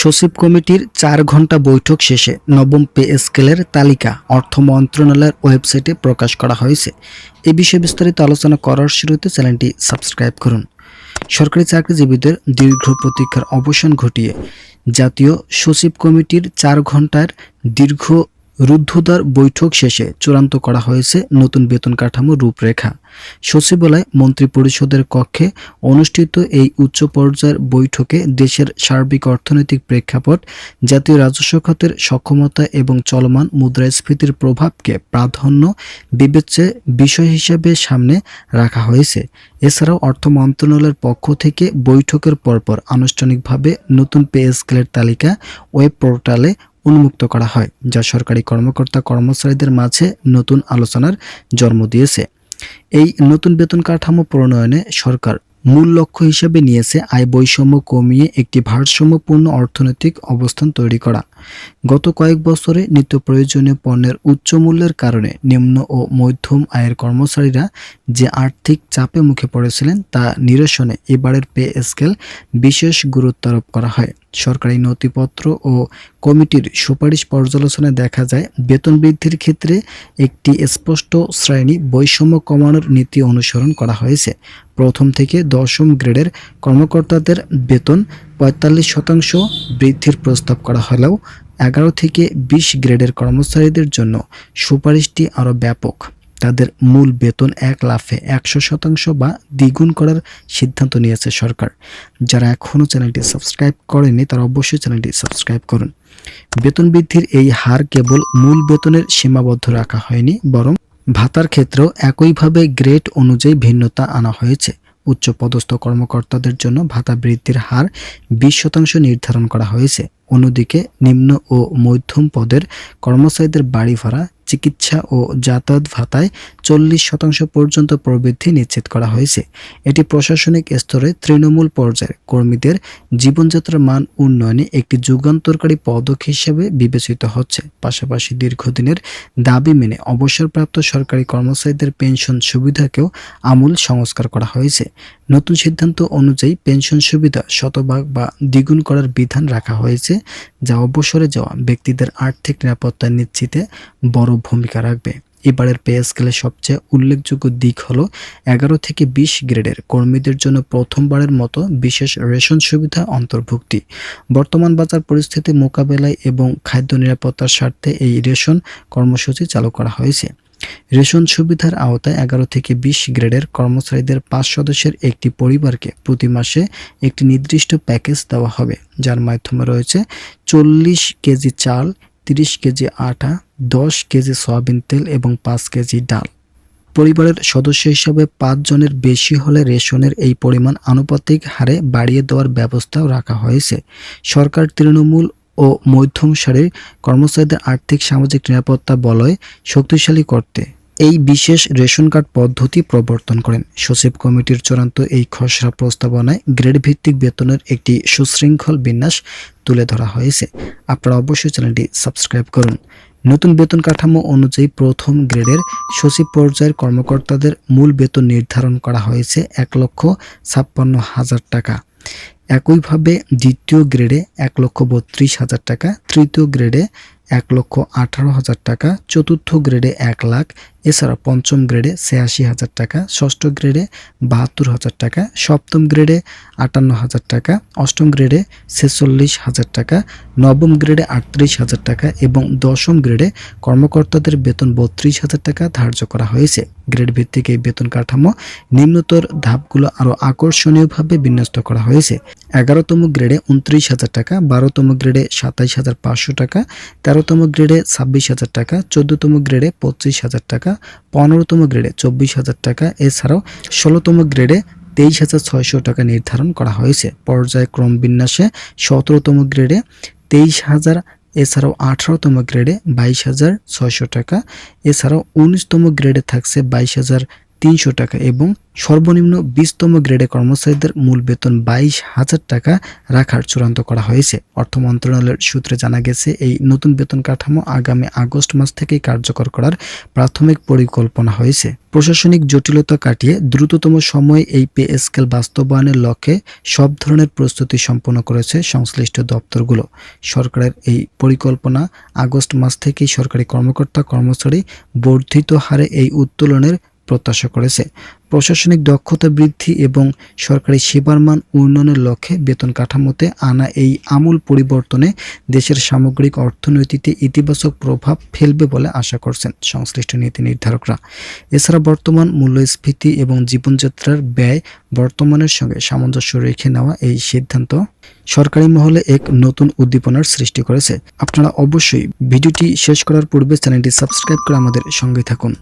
সচিব কমিটির 4 ঘণ্টা বৈঠক শেষে নবম পে স্কেলের তালিকা অর্থ মন্ত্রণালয়ের ওয়েবসাইটে প্রকাশ করা হয়েছে। এই বিষয়ে বিস্তারিত আলোচনা করার শুরুতে চ্যানেলটি সাবস্ক্রাইব করুন। সরকারি চাকরিজীবীদের দীর্ঘ প্রতীক্ষার অবসান ঘটিয়ে জাতীয় সচিব কমিটির 4 ঘণ্টার দীর্ঘ রুদ্ধদ্বার বৈঠক শেষে চূড়ান্ত করা হয়েছে নতুন বেতন কাঠামো রূপরেখা। সচিবালয় মন্ত্রিপরিষদের কক্ষে অনুষ্ঠিত এই উচ্চ পর্যায়ের বৈঠকে দেশের সার্বিক অর্থনৈতিক প্রেক্ষাপট, জাতীয় রাজস্ব খাতের সক্ষমতা এবং চলমান মুদ্রাস্ফীতির প্রভাবকে প্রাধান্য বিবেচ্যের বিষয় হিসেবে সামনে রাখা হয়েছে। এছাড়াও অর্থ মন্ত্রণালয়ের পক্ষ থেকে বৈঠকের পরপর আনুষ্ঠানিকভাবে নতুন পে স্কেলের তালিকা ওয়েব পোর্টালে উন্মুক্ত করা হয়, যা সরকারি কর্মকর্তা কর্মচারীদের মাঝে নতুন আলোচনার জন্ম দিয়েছে। এই নতুন বেতন কাঠামো প্রণয়নে সরকার মূল লক্ষ্য হিসেবে নিয়েছে আয় বৈষম্য কমিয়ে একটি ভারসাম্যপূর্ণ অর্থনৈতিক অবস্থান তৈরি করা। গত কয়েক বছরে নিত্য প্রয়োজনীয় পণ্যের উচ্চ মূল্যের কারণে নিম্ন ও মধ্যম আয়ের কর্মচারীরা যে আর্থিক চাপে মুখে পড়েছিলেন তা নিরসনে এবারের পে স্কেল বিশেষ গুরুত্ব আরোপ করা হয়। সরকারি নথিপত্র ও কমিটির সুপারিশ পর্যালোচনায় দেখা যায়, বেতন বৃদ্ধির ক্ষেত্রে একটি স্পষ্ট শ্রেণী বৈষম্য কমানোর নীতি অনুসরণ করা হয়েছে। প্রথম থেকে দশম গ্রেডের কর্মকর্তাদের বেতন ৪৫% বৃদ্ধির প্রস্তাব করা হলেও 11 থেকে 20 গ্রেডের কর্মচারীদের জন্য সুপারিশটি আরও ব্যাপক। তাদের মূল বেতন 1 লাফে 100% বা দ্বিগুণ করার সিদ্ধান্ত নিয়েছে সরকার। যারা এখনও চ্যানেলটি সাবস্ক্রাইব করেনি তারা অবশ্যই চ্যানেলটি সাবস্ক্রাইব করুন। বেতন বৃদ্ধির এই হার কেবল মূল বেতনের সীমাবদ্ধ রাখা হয়নি, বরং ভাতার ক্ষেত্রেও একইভাবে গ্রেড অনুযায়ী ভিন্নতা আনা হয়েছে। উচ্চ পদস্থ কর্মকর্তাদের জন্য ভাতা বৃদ্ধির হার 20% নির্ধারণ করা হয়েছে। অন্যদিকে নিম্ন ও মধ্যম পদের কর্মচারীদের বাড়ি ভাড়া, চিকিৎসা ও যাতায়াত ভাতায় 40% পর্যন্ত প্রবৃদ্ধি নিশ্চিত করা হয়েছে। এটি প্রশাসনিক স্তরে তৃণমূল পর্যায়ের কর্মীদের জীবনযাত্রার মান উন্নয়নে একটি যুগান্তকারী পদক্ষেপ হিসেবে বিবেচিত হচ্ছে। পাশাপাশি দীর্ঘদিনের দাবি মেনে অবসরপ্রাপ্ত সরকারি কর্মচারীদের পেনশন সুবিধাকেও আমূল সংস্কার করা হয়েছে। নতুন সিদ্ধান্ত অনুযায়ী পেনশন সুবিধা শতভাগ বা দ্বিগুণ করার বিধান রাখা হয়েছে, যা অবসরে যাওয়া ব্যক্তিদের আর্থিক নিরাপত্তা নিশ্চিতে বড় ভূমিকা রাখবে। এবারের পে স্কেলের সবচেয়ে উল্লেখযোগ্য দিক হলো 11 থেকে 20 গ্রেডের কর্মীদের জন্য প্রথমবারের মতো বিশেষ রেশন সুবিধা অন্তর্ভুক্তি। বর্তমান বাজার পরিস্থিতি মোকাবেলায় এবং খাদ্য নিরাপত্তার স্বার্থে এই রেশন কর্মসূচি চালু করা হয়েছে। রেশন সুবিধার আওতায় 11 থেকে 20 গ্রেডের কর্মচারীদের 5 সদস্যের একটি পরিবারকে প্রতি মাসে একটি নির্দিষ্ট প্যাকেজ দেওয়া হবে, যার মাধ্যমে রয়েছে 40 কেজি চাল, 30 কেজি আটা, 10 কেজি সয়াবিন তেল এবং 5 কেজি ডাল। পরিবারের সদস্য হিসাবে 5 জনের বেশি হলে রেশনের এই পরিমাণ আনুপাতিক হারে বাড়িয়ে দেওয়ার ব্যবস্থাও রাখা হয়েছে। সরকার তৃণমূল ও মধ্যম সারির কর্মচারীদের আর্থিক সামাজিক নিরাপত্তা বলয় শক্তিশালী করতে এই বিশেষ রেশন কার্ড পদ্ধতি প্রবর্তন করেন। সচিব কমিটির চূড়ান্ত এই খসড়া প্রস্তাবনায় গ্রেড ভিত্তিক বেতনের একটি সুশৃঙ্খল বিন্যাস তুলে ধরা হয়েছে। আপনারা অবশ্যই চ্যানেলটি সাবস্ক্রাইব করুন। নতুন বেতন কাঠামো অনুযায়ী প্রথম গ্রেডের সচিব পর্যায়ের কর্মকর্তাদের মূল বেতন নির্ধারণ করা হয়েছে 1,56,000 টাকা। একইভাবে দ্বিতীয় গ্রেডে 1,32,000 টাকা, তৃতীয় গ্রেডে 1,18,000 টাকা, চতুর্থ গ্রেডে 1 লাখ, এছাড়া পঞ্চম গ্রেডে 86,000 টাকা, ষষ্ঠ গ্রেডে 72,000 টাকা, সপ্তম গ্রেডে 58,000 টাকা, অষ্টম গ্রেডে 46,000 টাকা, নবম গ্রেডে 38,000 টাকা এবং দশম গ্রেডে কর্মকর্তাদের বেতন 32,000 টাকা ধার্য করা হয়েছে। গ্রেড ভিত্তিক এই বেতন কাঠামো নিম্নতর ধাপগুলো আরও আকর্ষণীয়ভাবে বিন্যস্ত করা হয়েছে। 11তম গ্রেডে 29,000 টাকা, 12তম গ্রেডে 27,500 টাকা, 13তম গ্রেডে 26,000 টাকা, 14তম গ্রেডে 25,000 টাকা, 15তম গ্রেডে 24,000 টাকা, এছাড়াও 16তম গ্রেডে 23,600 টাকা নির্ধারণ করা হয়েছে। পর্যায়ক্রম বিন্যাসে 17তম গ্রেডে 23,000, এছাড়াও 18তম গ্রেডে 22,600 টাকা, এছাড়াও 19তম গ্রেডে থাকছে 300 টাকা এবং সর্বনিম্ন 20তম গ্রেডে কর্মচারীদের মূল বেতন 22,000 টাকা রাখার চূড়ান্ত করা হয়েছে। অর্থ মন্ত্রণালয়ের সূত্রে জানা গেছে, এই নতুন বেতন কাঠামো আগামী আগস্ট মাস থেকেই কার্যকর করার প্রাথমিক পরিকল্পনা হয়েছে। প্রশাসনিক জটিলতা কাটিয়ে দ্রুততম সময়ে এই পে স্কেল বাস্তবায়নের লক্ষ্যে সব ধরনের প্রস্তুতি সম্পন্ন করেছে সংশ্লিষ্ট দপ্তরগুলো। সরকারের এই পরিকল্পনা আগস্ট মাস থেকেই সরকারি কর্মকর্তা-কর্মচারী বর্ধিত হারে এই উত্তোলনের প্রত্যাশা করেছে। প্রশাসনিক দক্ষতা বৃদ্ধি এবং সরকারি সেবার মান উন্নয়নের লক্ষ্যে বেতন কাঠামোতে আনা এই আমূল পরিবর্তনে দেশের সামগ্রিক অর্থনীতিতে ইতিবাচক প্রভাব ফেলবে বলে আশা করছেন সংশ্লিষ্ট নীতি নির্ধারকরা। এছাড়া বর্তমান মূল্যস্ফীতি এবং জীবনযাত্রার ব্যয় বর্তমানের সঙ্গে সামঞ্জস্য রেখে নেওয়া এই সিদ্ধান্ত সরকারি মহলে এক নতুন উদ্দীপনার সৃষ্টি করেছে। আপনারা অবশ্যই ভিডিওটি শেষ করার পূর্বে চ্যানেলটি সাবস্ক্রাইব করে আমাদের সঙ্গে থাকুন।